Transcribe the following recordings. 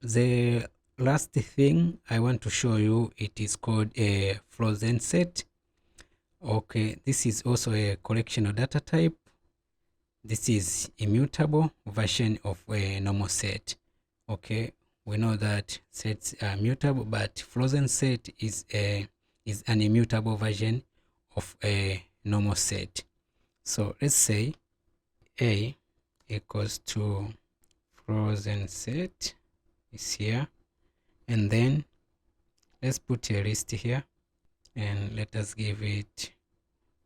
the last thing I want to show you, it is called a frozen set. Okay, this is also a collection of data type. This is immutable version of a normal set. Okay, we know that sets are mutable, but frozen set is an immutable version of a normal set. So let's say A equals to frozen set is here, and then let's put a list here, and let us give it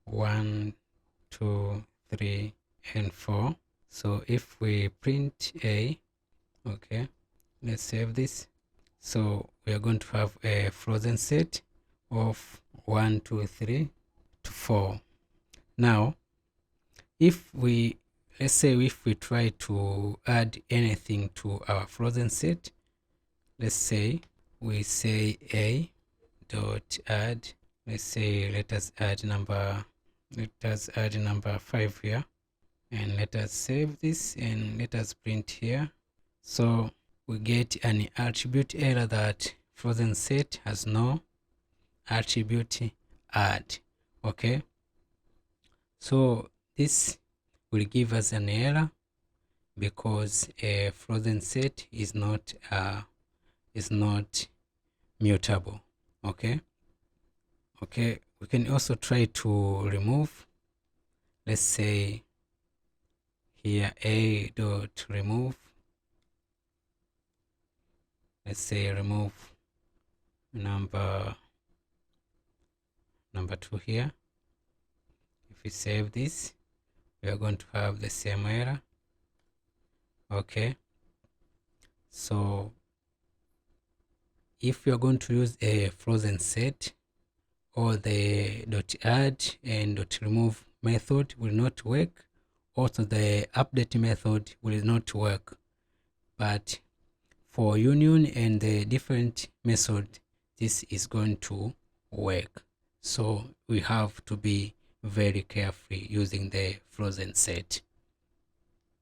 1, 2, 3, and 4. So if we print A, okay, let's save this. So we are going to have a frozen set of 1, 2, 3 to 4. Now, if we, let's say if we try to add anything to our frozen set, let's say we say A dot add, let's say let us add number 5 here, and let us save this and let us print here. So we get an attribute error that frozen set has no attribute add. Okay, so this will give us an error because a frozen set is not mutable. Okay, we can also try to remove, let's say here A dot remove, let's say remove number 2 here. If we save this, we are going to have the same error. Okay, so if you are going to use a frozen set, or the dot add and dot remove method will not work. Also the update method will not work. But for union and the different method, this is going to work. So we have to be very careful using the frozen set.